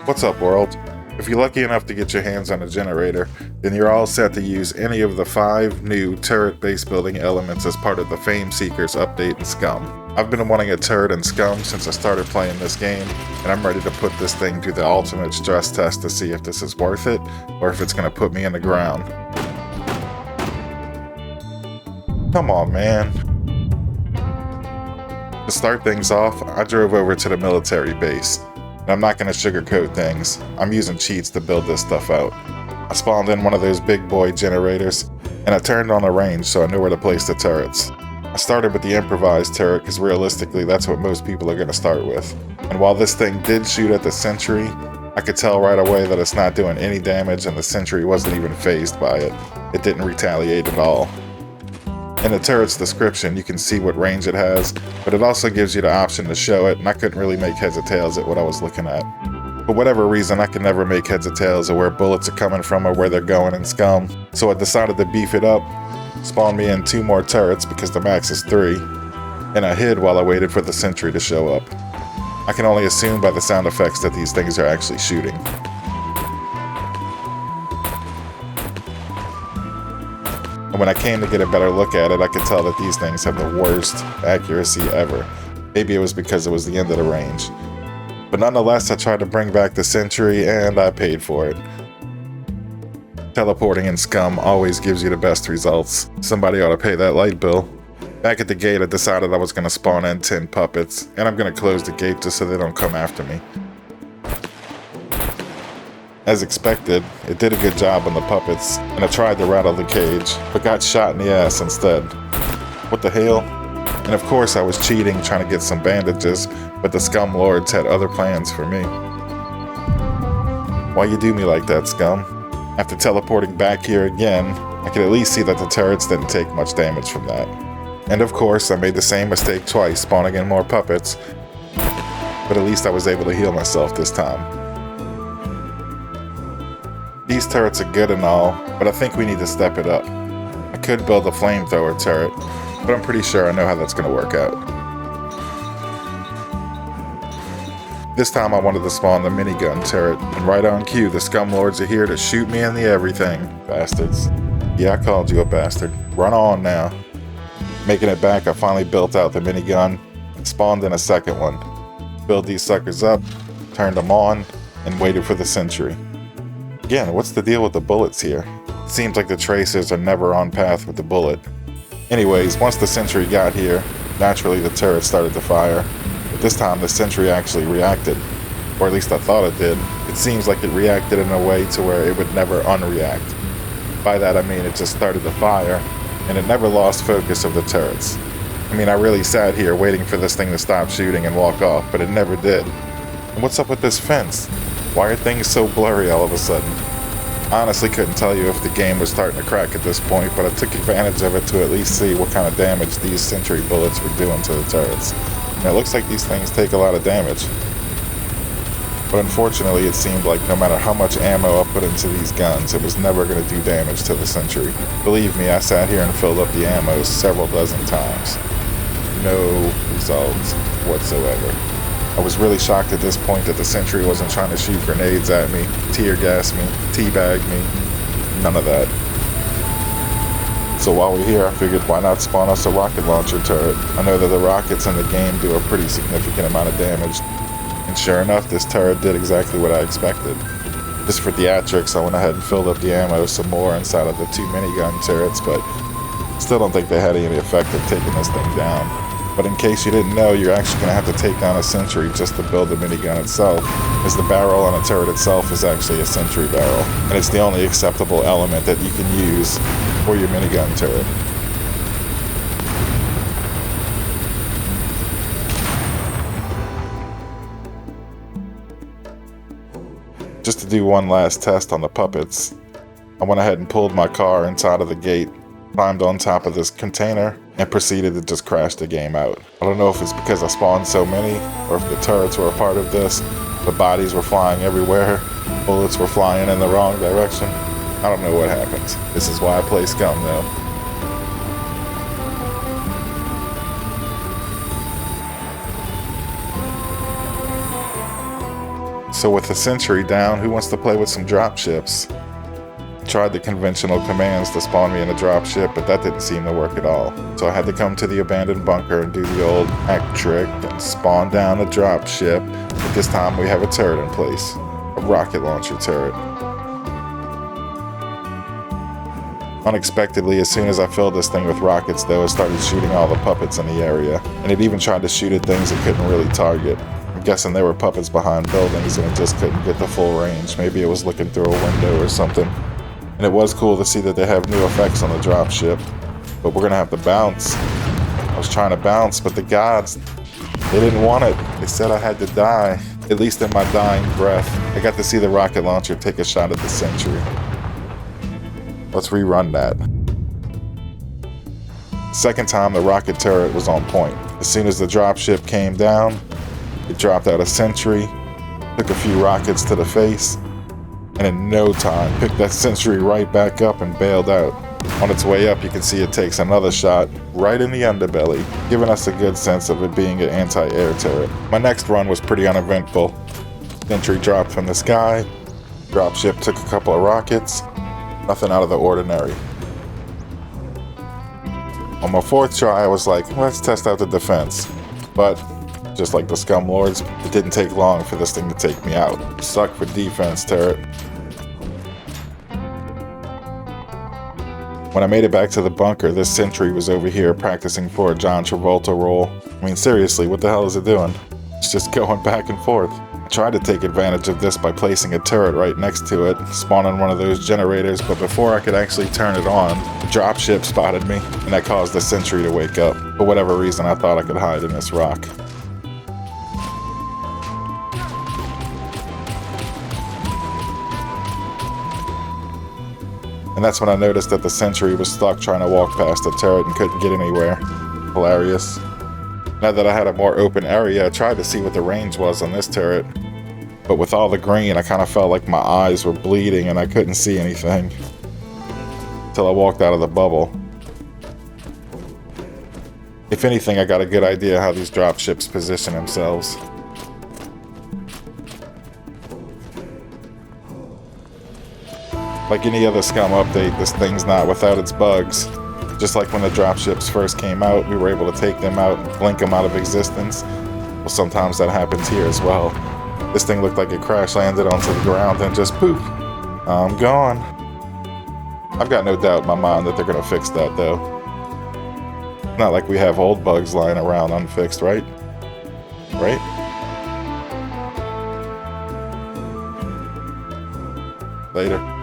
What's up, world? If you're lucky enough to get your hands on a generator, then you're all set to use any of the 5 new turret base building elements as part of the Fame Seekers update in SCUM. I've been wanting a turret in SCUM since I started playing this game, and I'm ready to put this thing through the ultimate stress test to see if this is worth it, or if it's going to put me in the ground. Come on, man. To start things off, I drove over to the military base. And I'm not going to sugarcoat things, I'm using cheats to build this stuff out. I spawned in one of those big boy generators, and I turned on the range so I knew where to place the turrets. I started with the improvised turret because realistically that's what most people are going to start with. And while this thing did shoot at the sentry, I could tell right away that it's not doing any damage and the sentry wasn't even fazed by it. It didn't retaliate at all. In the turret's description, you can see what range it has, but it also gives you the option to show it, and I couldn't really make heads or tails at what I was looking at. For whatever reason, I could never make heads or tails of where bullets are coming from or where they're going in SCUM, so I decided to beef it up, spawn me in 2 more turrets because the max is 3, and I hid while I waited for the sentry to show up. I can only assume by the sound effects that these things are actually shooting. And when I came to get a better look at it, I could tell that these things have the worst accuracy ever. Maybe it was because it was the end of the range. But nonetheless, I tried to bring back the sentry, and I paid for it. Teleporting in SCUM always gives you the best results. Somebody ought to pay that light bill. Back at the gate, I decided I was going to spawn in 10 puppets, and I'm going to close the gate just so they don't come after me. As expected, it did a good job on the puppets, and I tried to rattle the cage, but got shot in the ass instead. What the hell? And of course I was cheating, trying to get some bandages, but the SCUM lords had other plans for me. Why you do me like that, SCUM? After teleporting back here again, I could at least see that the turrets didn't take much damage from that. And of course, I made the same mistake twice, spawning in more puppets, but at least I was able to heal myself this time. These turrets are good and all, but I think we need to step it up. I could build a flamethrower turret, but I'm pretty sure I know how that's going to work out. This time I wanted to spawn the minigun turret, and right on cue, the SCUM lords are here to shoot me in the everything, bastards. Yeah, I called you a bastard. Run on now. Making it back, I finally built out the minigun, and spawned in a second one. Built these suckers up, turned them on, and waited for the sentry. Again, what's the deal with the bullets here? It seems like the tracers are never on path with the bullet. Anyways, once the sentry got here, naturally the turret started to fire. But this time the sentry actually reacted. Or at least I thought it did. It seems like it reacted in a way to where it would never unreact. By that I mean it just started to fire, and it never lost focus of the turrets. I mean, I really sat here waiting for this thing to stop shooting and walk off, but it never did. And what's up with this fence? Why are things so blurry all of a sudden? I honestly couldn't tell you if the game was starting to crack at this point, but I took advantage of it to at least see what kind of damage these sentry bullets were doing to the turrets. And it looks like these things take a lot of damage. But unfortunately, it seemed like no matter how much ammo I put into these guns, it was never going to do damage to the sentry. Believe me, I sat here and filled up the ammo several dozen times. No results whatsoever. I was really shocked at this point that the sentry wasn't trying to shoot grenades at me, tear gas me, teabag me, none of that. So while we're here, I figured why not spawn us a rocket launcher turret. I know that the rockets in the game do a pretty significant amount of damage, and sure enough, this turret did exactly what I expected. Just for theatrics, I went ahead and filled up the ammo some more inside of the 2 minigun turrets, but still don't think they had any effect of taking this thing down. But in case you didn't know, you're actually going to have to take down a sentry just to build the minigun itself, as the barrel on a turret itself is actually a sentry barrel, and it's the only acceptable element that you can use for your minigun turret. Just to do one last test on the puppets, I went ahead and pulled my car inside of the gate, climbed on top of this container, and proceeded to just crash the game out. I don't know if it's because I spawned so many, or if the turrets were a part of this. The bodies were flying everywhere, bullets were flying in the wrong direction. I don't know what happens. This is why I play SCUM though. So with the sentry down, who wants to play with some dropships? Tried the conventional commands to spawn me in a dropship, but that didn't seem to work at all. So I had to come to the abandoned bunker and do the old hack trick and spawn down a dropship. But this time we have a turret in place, a rocket launcher turret. Unexpectedly, as soon as I filled this thing with rockets though, it started shooting all the puppets in the area. And it even tried to shoot at things it couldn't really target. I'm guessing there were puppets behind buildings and it just couldn't get the full range. Maybe it was looking through a window or something. And it was cool to see that they have new effects on the dropship. But we're gonna have to bounce. I was trying to bounce, but the gods, they didn't want it. They said I had to die, at least in my dying breath. I got to see the rocket launcher take a shot at the sentry. Let's rerun that. Second time, the rocket turret was on point. As soon as the dropship came down, it dropped out a sentry, took a few rockets to the face, and in no time picked that sentry right back up and bailed out. On its way up, you can see it takes another shot right in the underbelly, giving us a good sense of it being an anti-air turret. My next run was pretty uneventful. Sentry dropped from the sky, dropship took a couple of rockets, nothing out of the ordinary. On my fourth try, I was like, let's test out the defense. But just like the Scum Lords, it didn't take long for this thing to take me out. Suck for defense, turret. When I made it back to the bunker, this sentry was over here practicing for a John Travolta role. I mean, seriously, what the hell is it doing? It's just going back and forth. I tried to take advantage of this by placing a turret right next to it, spawning one of those generators, but before I could actually turn it on, the dropship spotted me, and that caused the sentry to wake up. For whatever reason, I thought I could hide in this rock. And that's when I noticed that the sentry was stuck trying to walk past the turret and couldn't get anywhere. Hilarious. Now that I had a more open area, I tried to see what the range was on this turret. But with all the green, I kind of felt like my eyes were bleeding and I couldn't see anything. Until I walked out of the bubble. If anything, I got a good idea how these dropships position themselves. Like any other SCUM update, this thing's not without its bugs. Just like when the dropships first came out, we were able to take them out and blink them out of existence. Well, sometimes that happens here as well. This thing looked like it crash landed onto the ground and just poof, I'm gone. I've got no doubt in my mind that they're gonna fix that though. It's not like we have old bugs lying around unfixed, right? Right? Later.